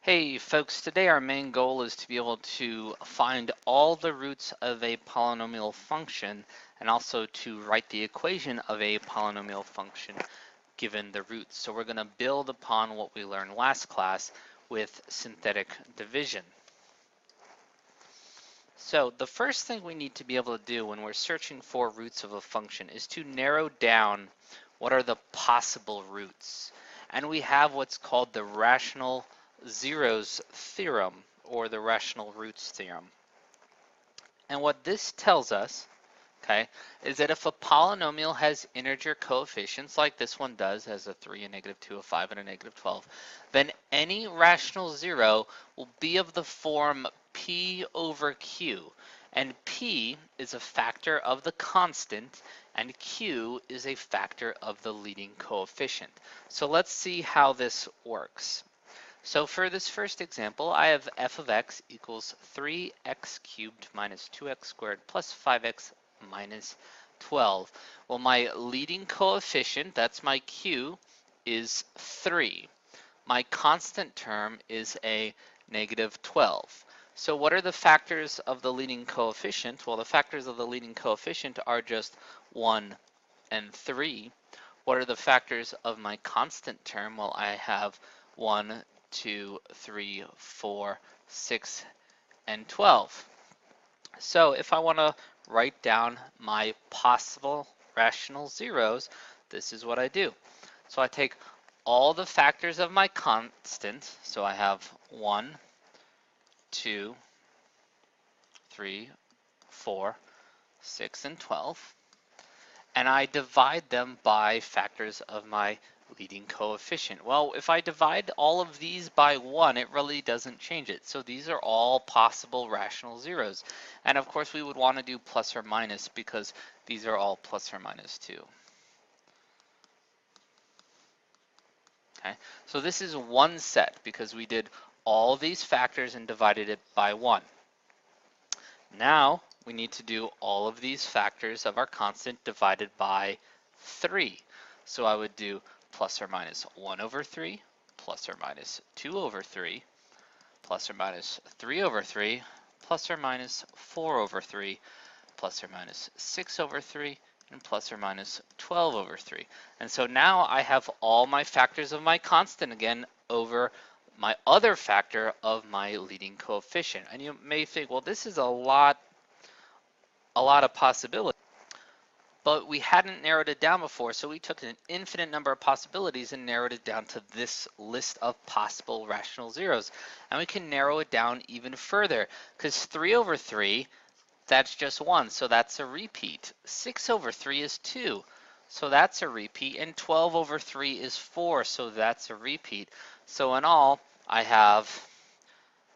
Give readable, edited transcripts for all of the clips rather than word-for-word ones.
Hey folks, today our main goal is to be able to find all the roots of a polynomial function and also to write the equation of a polynomial function given the roots. So we're going to build upon what we learned last class with synthetic division. So the first thing we need to be able to do when we're searching for roots of a function is to narrow down what are the possible roots. And we have what's called the rational zeros theorem or the rational roots theorem. And what this tells us, okay, is that if a polynomial has integer coefficients like this one does, has a 3, a -2, a 5, and a -12, then any rational zero will be of the form p over q. And p is a factor of the constant, and q is a factor of the leading coefficient. So let's see how this works. So for this first example, I have f of x equals 3x cubed minus 2x squared plus 5x minus 12. Well, my leading coefficient, that's my q, is 3. My constant term is a -12. So what are the factors of the leading coefficient? Well, the factors of the leading coefficient are just 1 and 3. What are the factors of my constant term? Well, I have 1, 2, 3, 4, 6, and 12. So if I want to write down my possible rational zeros, this is what I do. So I take all the factors of my constant, so I have 1, 2, 3, 4, 6, and 12, and I divide them by factors of my leading coefficient. Well, if I divide all of these by 1, it really doesn't change it. So these are all possible rational zeros. And of course, we would want to do plus or minus because these are all plus or minus 2. Okay, so this is one set because we did all these factors and divided it by 1. Now we need to do all of these factors of our constant divided by 3. So I would do plus or minus 1 over 3, plus or minus 2 over 3, plus or minus 3 over 3, plus or minus 4 over 3, plus or minus 6 over 3, and plus or minus 12 over 3. And so now I have all my factors of my constant again over my other factor of my leading coefficient. And you may think, well, this is a lot of possibilities. But we hadn't narrowed it down before, so we took an infinite number of possibilities and narrowed it down to this list of possible rational zeros. And we can narrow it down even further, because 3 over 3, that's just 1, so that's a repeat. 6 over 3 is 2, so that's a repeat. And 12 over 3 is 4, so that's a repeat. So in all, I have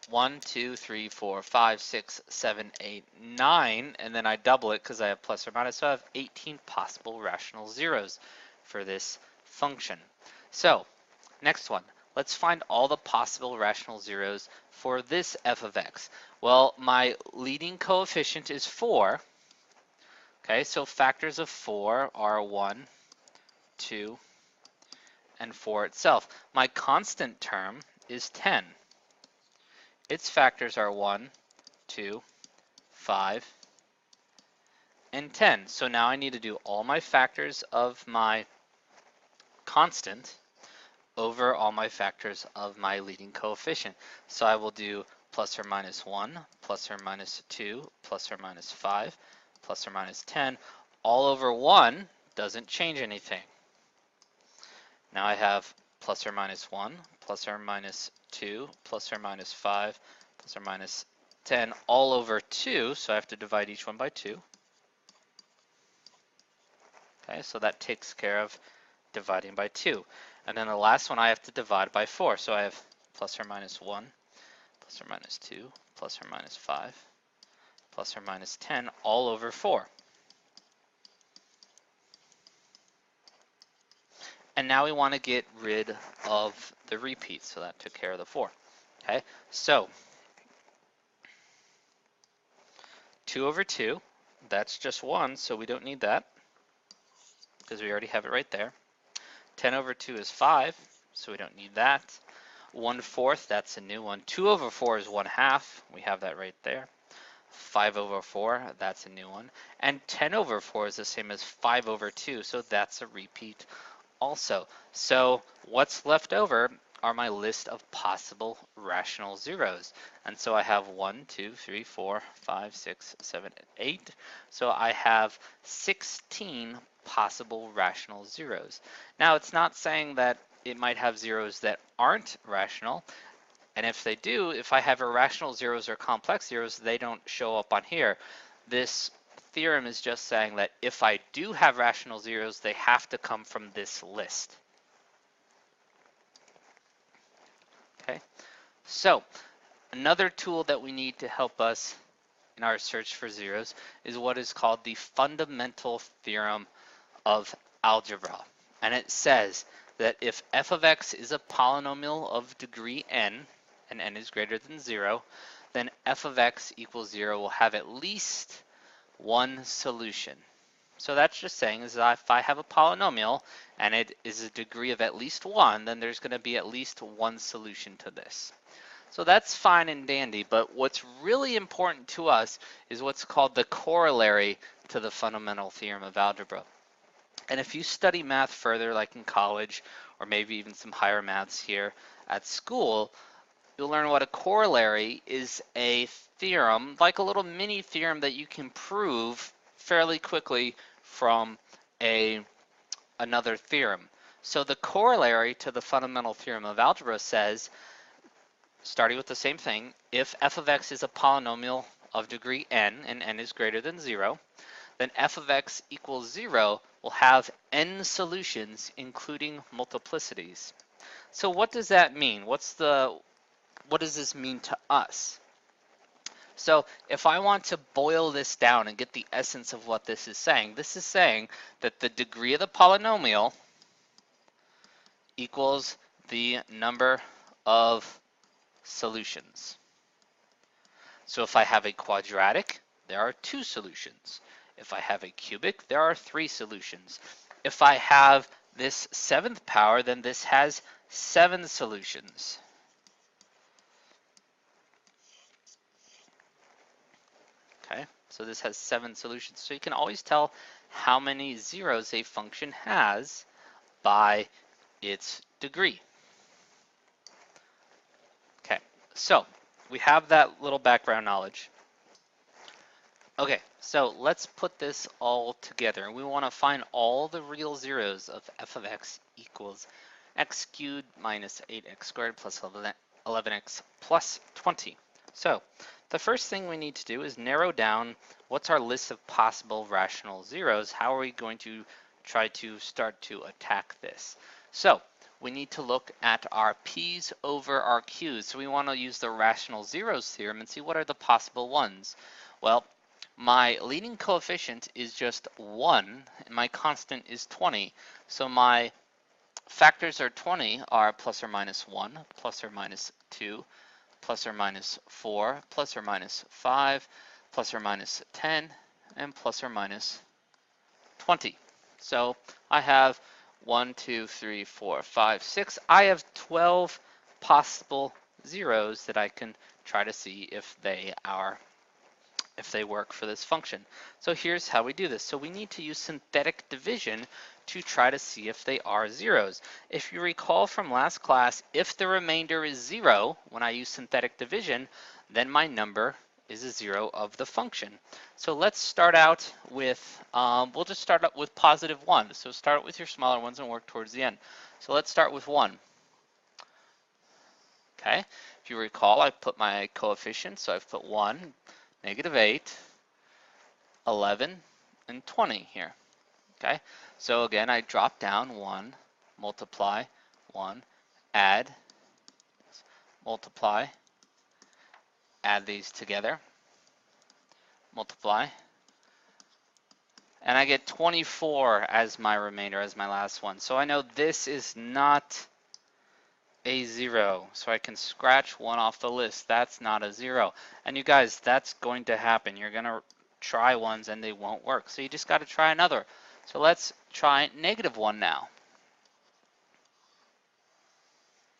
1, 2, 3, 4, 5, 6, 7, 8, 9, and then I double it because I have plus or minus, so I have 18 possible rational zeros for this function. So, next one, let's find all the possible rational zeros for this f of x. Well, my leading coefficient is 4, okay, so factors of 4 are 1, 2, and 4 itself. My constant term is 10. Its factors are 1, 2, 5, and 10. So now I need to do all my factors of my constant over all my factors of my leading coefficient. So I will do plus or minus 1, plus or minus 2, plus or minus 5, plus or minus 10. All over 1 doesn't change anything. Now I have plus or minus 1, plus or minus 2, plus or minus 5, plus or minus 10, all over 2, so I have to divide each one by 2. Okay, so that takes care of dividing by 2. And then the last one I have to divide by 4, so I have plus or minus 1, plus or minus 2, plus or minus 5, plus or minus 10, all over 4. And now we want to get rid of the repeats, so that took care of the 4. Okay, so 2 over 2, that's just 1, so we don't need that because we already have it right there. 10 over 2 is 5, so we don't need that. 1/4, that's a new one. 2 over 4 is 1/2. We have that right there. 5 over 4, that's a new one. And 10 over 4 is the same as 5 over 2, so that's a repeat also. So what's left over are my list of possible rational zeros. And so I have 1, 2, 3, 4, 5, 6, 7, 8. So I have 16 possible rational zeros. Now it's not saying that it might have zeros that aren't rational. And if they do, if I have irrational zeros or complex zeros, they don't show up on here. This theorem is just saying that if I do have rational zeros, they have to come from this list. Okay, so another tool that we need to help us in our search for zeros is what is called the fundamental theorem of algebra. And it says that if f of x is a polynomial of degree n, and n is greater than 0, then f of x equals 0 will have at least one solution. So that's just saying is that if I have a polynomial and it is a degree of at least 1, then there's going to be at least one solution to this. So that's fine and dandy, but what's really important to us is what's called the corollary to the fundamental theorem of algebra. And if you study math further, like in college, or maybe even some higher maths here at school, you'll learn what a corollary is: a theorem, like a little mini theorem that you can prove fairly quickly from another theorem. So the corollary to the fundamental theorem of algebra says, starting with the same thing, if f of x is a polynomial of degree n and n is greater than 0, then f of x equals 0 will have n solutions, including multiplicities. So what does that mean? What does this mean to us? So if I want to boil this down and get the essence of what this is saying that the degree of the polynomial equals the number of solutions. So if I have a quadratic, there are 2 solutions. If I have a cubic, there are 3 solutions. If I have this 7th power, then this has 7 solutions. Okay, so this has 7 solutions. So you can always tell how many zeros a function has by its degree. Okay, so we have that little background knowledge. Okay, so let's put this all together. We want to find all the real zeros of f of x equals x cubed minus 8x squared plus 11x plus 20. So the first thing we need to do is narrow down what's our list of possible rational zeros. How are we going to try to start to attack this? So we need to look at our p's over our q's. So we want to use the rational zeros theorem and see what are the possible ones. Well, my leading coefficient is just 1, and my constant is 20. So my factors are 20 are plus or minus 1, plus or minus 2, plus or minus 4, plus or minus 5, plus or minus 10, and plus or minus 20. So I have 1, 2, 3, 4, 5, 6. I have 12 possible zeros that I can try to see if they work for this function. So here's how we do this. So we need to use synthetic division to try to see if they are zeros. If you recall from last class, if the remainder is 0 when I use synthetic division, then my number is a 0 of the function. So let's start out with, we'll just start out with positive 1. So start with your smaller ones and work towards the end. So let's start with 1. Okay, if you recall, I put my coefficients, so I've put 1, negative 8, 11, and 20 here. Okay, so again, I drop down 1, multiply, 1, add, multiply, add these together, multiply, and I get 24 as my remainder, as my last one. So I know this is not a 0, so I can scratch 1 off the list. That's not a 0. And you guys, that's going to happen. You're going to try ones and they won't work. So you just got to try another. So let's try negative 1 now.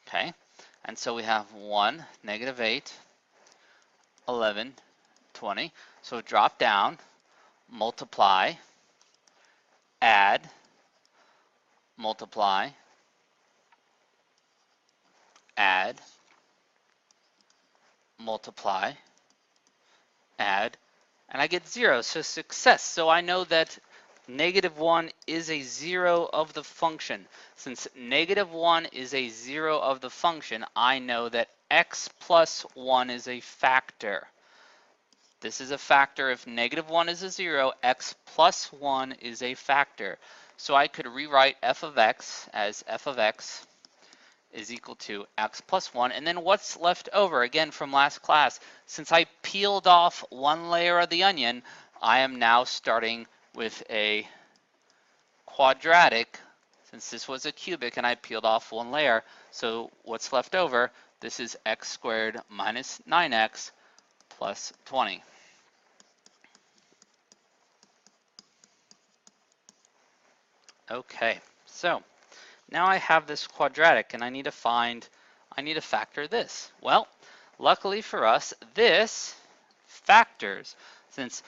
Okay, And so we have 1, negative 8, 11, 20. So drop down, multiply, add, multiply, add, multiply, add, and I get 0, so success. So I know that negative 1 is a 0 of the function. Since negative 1 is a 0 of the function, I know that x plus 1 is a factor. This is a factor. If negative 1 is a 0, x plus 1 is a factor. So I could rewrite f of x as f of x is equal to x plus 1. And then what's left over, again from last class, since I peeled off one layer of the onion, I am now starting with a quadratic, since this was a cubic and I peeled off one layer. So what's left over, this is x squared minus 9x plus 20. Okay, so now I have this quadratic and I need to factor this. Well, luckily for us, this factors, since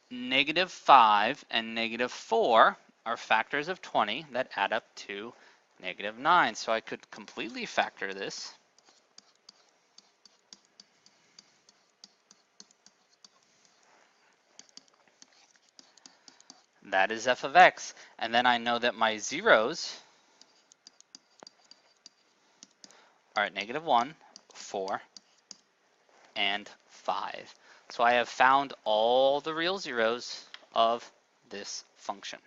negative 5 and negative 4 are factors of 20 that add up to negative 9. So I could completely factor this. That is f of x. And then I know that my zeros are at negative 1, 4, and 5. So I have found all the real zeros of this function.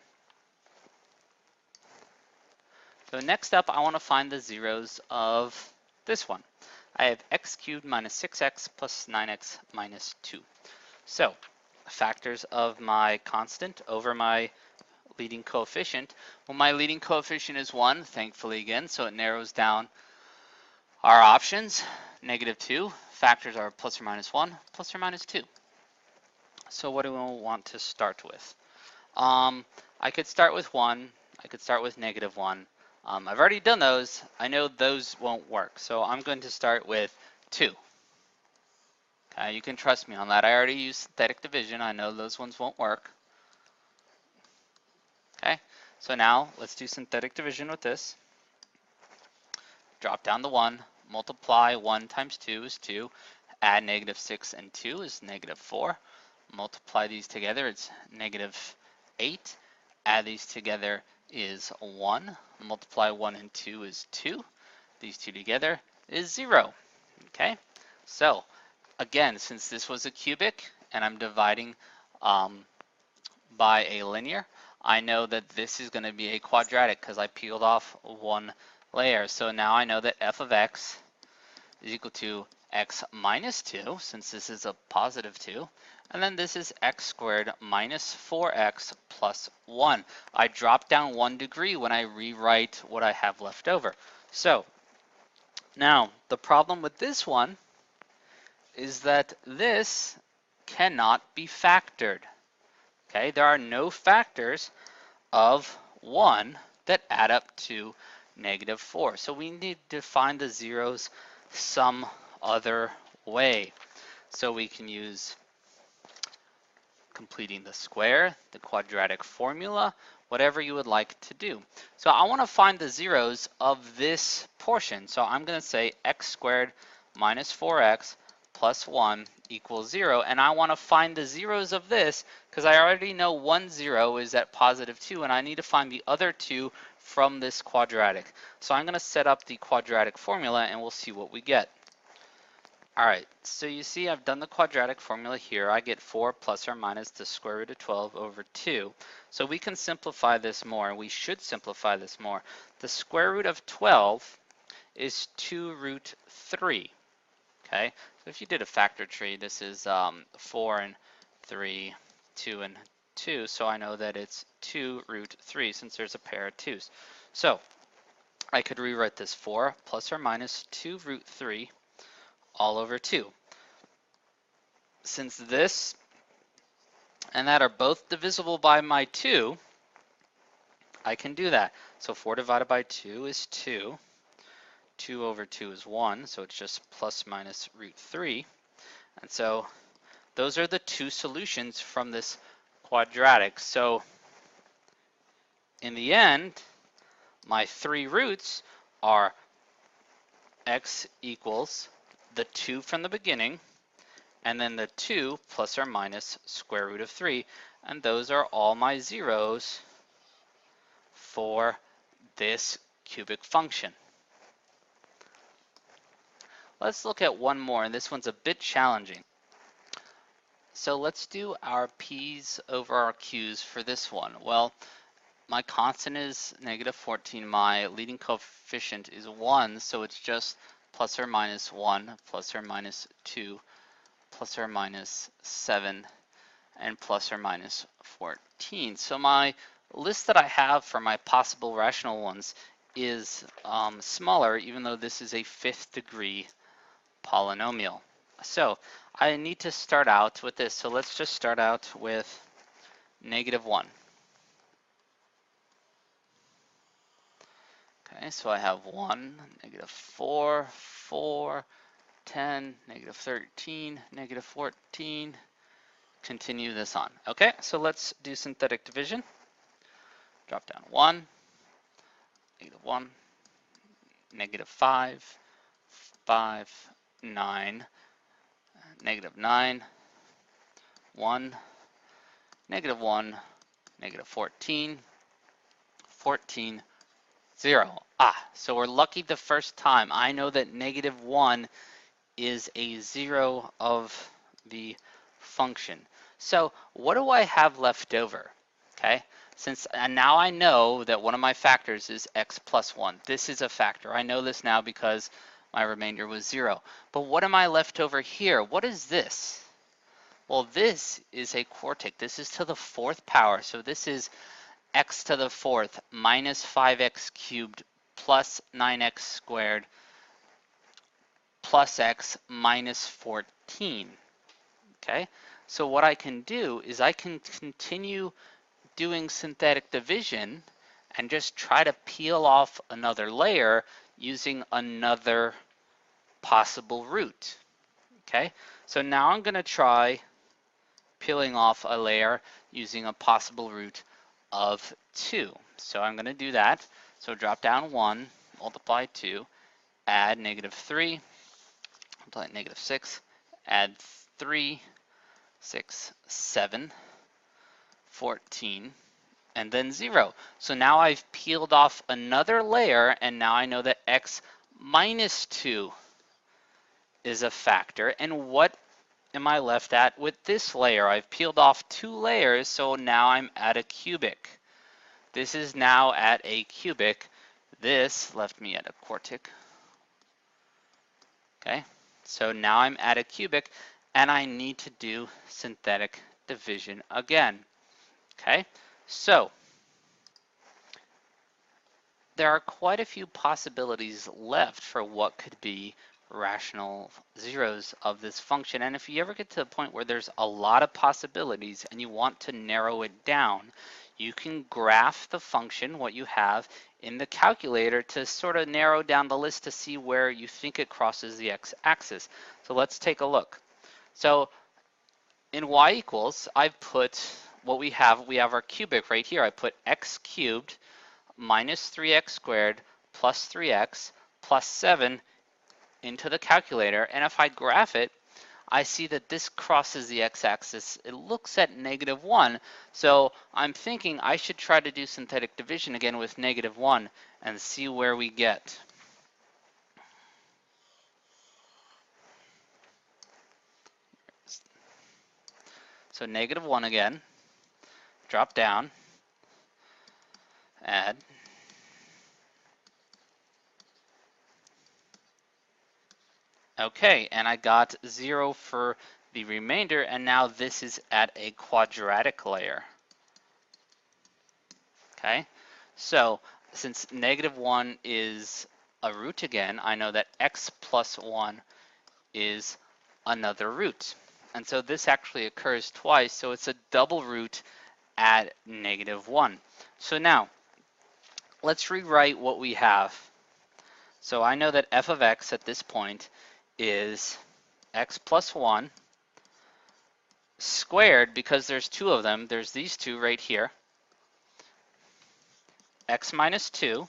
So next up, I want to find the zeros of this one. I have x cubed minus 6x plus 9x minus 2. So factors of my constant over my leading coefficient. Well, my leading coefficient is 1, thankfully again, so it narrows down our options. Negative 2, factors are plus or minus 1, plus or minus 2. So what do we want to start with? I could start with 1, I could start with negative 1. I've already done those. I know those won't work, so I'm going to start with 2. Okay, you can trust me on that. I already used synthetic division. I know those ones won't work. Okay, so now let's do synthetic division with this. Drop down the 1, multiply 1 times 2 is 2, add negative 6 and 2 is negative 4. Multiply these together, it's negative 8. Add these together is 1. Multiply 1 and 2 is 2. These two together is 0. Okay, so again, since this was a cubic and I'm dividing by a linear, I know that this is going to be a quadratic because I peeled off one layer. So now I know that f of x is equal to x minus 2, since this is a positive 2. And then this is x squared minus 4x plus 1. I drop down 1 degree when I rewrite what I have left over. So now the problem with this one is that this cannot be factored. Okay, there are no factors of 1 that add up to negative 4. So we need to find the zeros some other way. So we can use completing the square, the quadratic formula, whatever you would like to do. So I want to find the zeros of this portion. So I'm going to say x squared minus 4x plus 1 equals 0. And I want to find the zeros of this because I already know 1 0 is at positive 2, and I need to find the other 2 from this quadratic. So I'm going to set up the quadratic formula and we'll see what we get. Alright, so you see I've done the quadratic formula here. I get 4 plus or minus the square root of 12 over 2. So we can simplify this more. We should simplify this more. The square root of 12 is 2 root 3. Okay, so if you did a factor tree, this is 4 and 3, 2 and 2. So I know that it's 2 root 3 since there's a pair of 2's. So I could rewrite this 4 plus or minus 2 root 3 all over 2. Since this and that are both divisible by my 2, I can do that. So 4 divided by 2 is 2. 2 over 2 is 1, so it's just plus minus root 3. And so those are the two solutions from this quadratic. So in the end, my three roots are x equals the 2 from the beginning, and then the 2 plus or minus square root of 3. And those are all my zeros for this cubic function. Let's look at one more, and this one's a bit challenging. So let's do our p's over our q's for this one. Well, my constant is negative 14, my leading coefficient is 1, so it's just plus or minus 1, plus or minus 2, plus or minus 7, and plus or minus 14. So my list that I have for my possible rational ones is smaller, even though this is a 5th degree polynomial. So I need to start out with this. So let's just start out with negative 1. Okay, so I have 1, negative 4, 4, 10, negative 13, negative 14. Continue this on. Okay, so let's do synthetic division. Drop down 1, negative 1, negative 5, 5, 9, negative 9, 1, negative 1, negative 14, 14, 0. So we're lucky the first time. I know that negative 1 is a 0 of the function. So what do I have left over? Okay, and now I know that one of my factors is x plus 1. This is a factor. I know this now because my remainder was 0. But what am I left over here? What is this? Well, this is a quartic. This is to the 4th power. So this is x to the 4th minus 5x cubed plus 9x squared plus x minus 14. Okay, so what I can do is I can continue doing synthetic division and just try to peel off another layer using another possible root. Okay, so now I'm going to try peeling off a layer using a possible root of 2. So I'm going to do that. So drop down 1, multiply 2, add negative 3, multiply negative 6, add 3, 6, 7, 14, and then 0. So now I've peeled off another layer, and now I know that x minus 2 is a factor. And what am I left at with this layer? I've peeled off 2 layers, so now I'm at a cubic. This is now at a cubic. This left me at a quartic. Okay, so now I'm at a cubic, and I need to do synthetic division again. Okay, so there are quite a few possibilities left for what could be rational zeros of this function. And if you ever get to the point where there's a lot of possibilities and you want to narrow it down, you can graph the function, what you have, in the calculator to sort of narrow down the list to see where you think it crosses the x-axis. So let's take a look. So in y equals, I've put what we have our cubic right here. I put x cubed minus 3x squared plus 3x plus 7 into the calculator, and if I graph it, I see that this crosses the x-axis. It looks at negative 1, so I'm thinking I should try to do synthetic division again with negative 1 and see where we get. So negative 1 again, drop down, add, okay, and I got 0 for the remainder, and now this is at a quadratic layer. Okay, so since negative 1 is a root again, I know that x plus 1 is another root. And so this actually occurs twice, so it's a double root at negative 1. So now, let's rewrite what we have. So I know that f of x at this point is x plus 1 squared, because there's two of them. There's these two right here, x minus 2,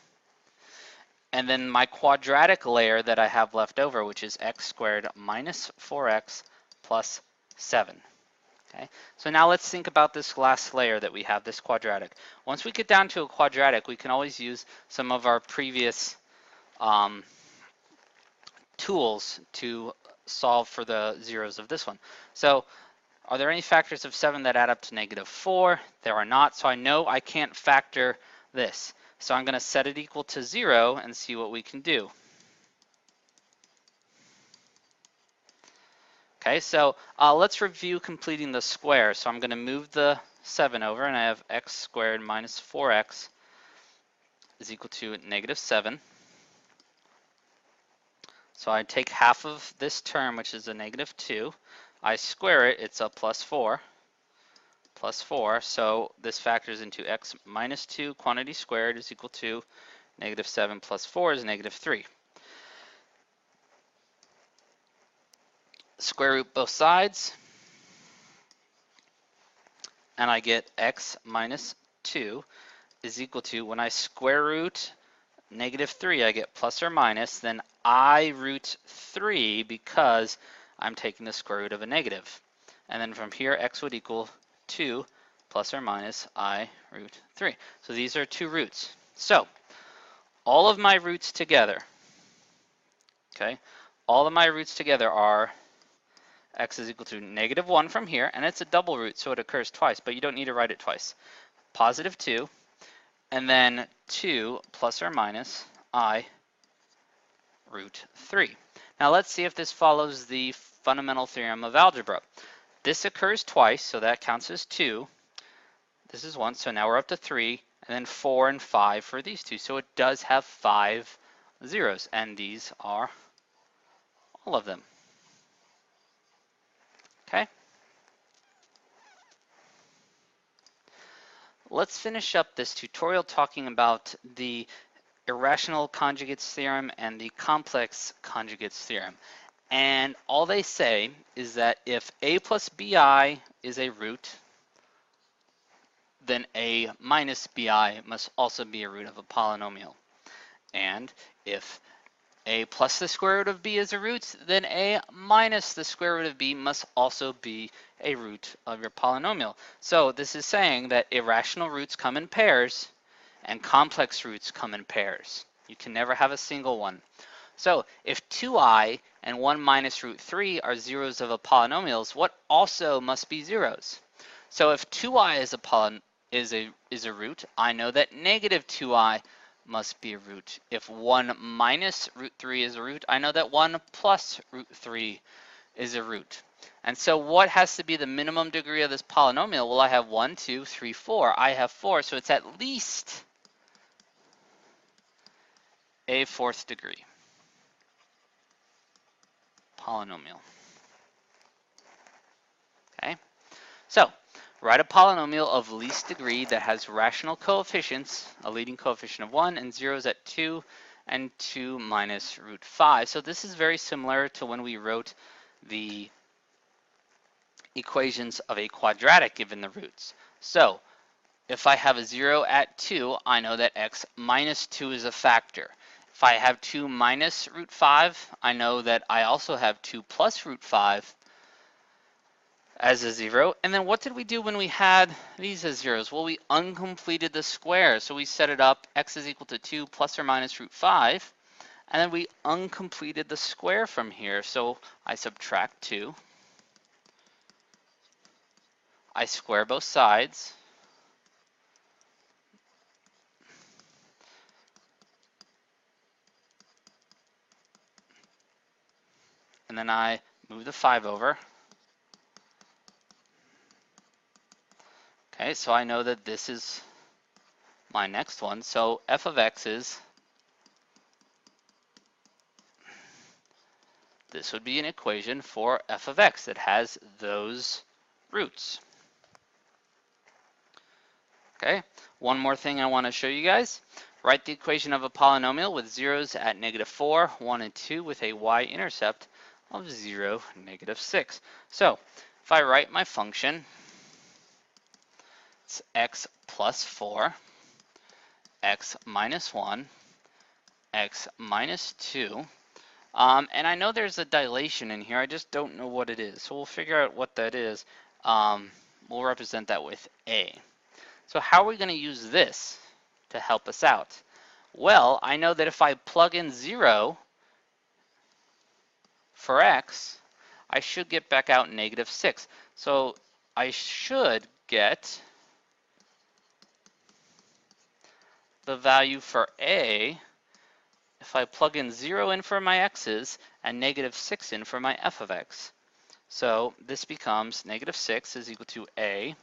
and then my quadratic layer that I have left over, which is x squared minus 4x plus 7. Okay, so now let's think about this last layer that we have, this quadratic. Once we get down to a quadratic, we can always use some of our previous tools to solve for the zeros of this one. So are there any factors of 7 that add up to -4? There are not, so I know I can't factor this. So I'm going to set it equal to 0 and see what we can do. Okay, so let's review completing the square. So I'm going to move the 7 over, and I have x squared minus 4x is equal to -7. So I take half of this term, which is a -2. I square it, it's a plus 4. So this factors into x minus 2 quantity squared is equal to -7 plus 4 is -3. Square root both sides, and I get x minus 2 is equal to, when I square root -3, I get plus or minus, then I root 3 because I'm taking the square root of a negative. And then from here, x would equal 2 plus or minus I root 3. So these are two roots. So all of my roots together, okay, all of my roots together are x is equal to -1 from here, and it's a double root, so it occurs twice, but you don't need to write it twice. Positive 2, and then 2 plus or minus I root 3. Now let's see if this follows the fundamental theorem of algebra. This occurs twice, so that counts as 2. This is 1, so now we're up to 3, and then 4 and 5 for these two. So it does have 5 zeros, and these are all of them. Okay? Let's finish up this tutorial talking about the irrational conjugates theorem and the complex conjugates theorem. And all they say is that if a plus bi is a root, then a minus bi must also be a root of a polynomial. And if a plus the square root of b is a root, then a minus the square root of b must also be a root of your polynomial. So this is saying that irrational roots come in pairs and complex roots come in pairs. You can never have a single one. So if 2i and 1 minus root 3 are zeros of a polynomials, what also must be zeros? So if 2i is a root, I know that -2i must be a root. If 1 minus root 3 is a root, I know that 1 plus root 3 is a root. And so what has to be the minimum degree of this polynomial? Well, I have 1, 2, 3, 4. I have 4, so it's at least a 4th degree polynomial. Okay, so write a polynomial of least degree that has rational coefficients, a leading coefficient of 1 and zeros at 2 and 2 minus root 5. So this is very similar to when we wrote the equations of a quadratic given the roots. So if I have a 0 at 2, I know that x minus 2 is a factor. If I have 2 minus root 5, I know that I also have 2 plus root 5 as a 0. And then what did we do when we had these as zeros? Well, we uncompleted the square. So we set it up, x is equal to 2 plus or minus root 5. And then we uncompleted the square from here. So I subtract 2. I square both sides. And then I move the 5 over. Okay, so I know that this is my next one. So f of x is, this would be an equation for f of x that has those roots. Okay, one more thing I want to show you guys. Write the equation of a polynomial with zeros at -4, 1, and 2 with a y-intercept of 0, -6. So if I write my function, it's x plus 4, x minus 1, x minus 2. And I know there's a dilation in here, I just don't know what it is. So we'll figure out what that is. We'll represent that with A. So how are we going to use this to help us out? Well, I know that if I plug in 0 for x, I should get back out -6. So I should get the value for A if I plug in 0 in for my x's and -6 in for my f of x. So this becomes -6 is equal to A,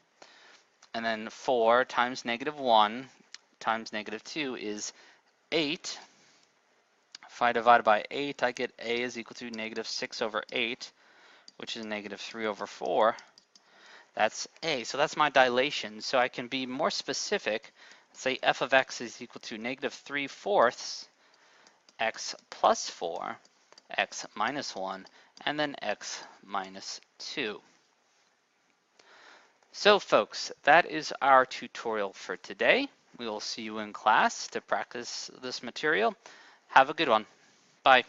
and then 4 times -1 times -2 is 8. If I divide by 8, I get A is equal to -6 over 8, which is -3 over 4. That's A. So that's my dilation. So I can be more specific. Say f of x is equal to -3/4 x plus 4, x minus 1, and then x minus 2. So folks, that is our tutorial for today. We will see you in class to practice this material. Have a good one. Bye.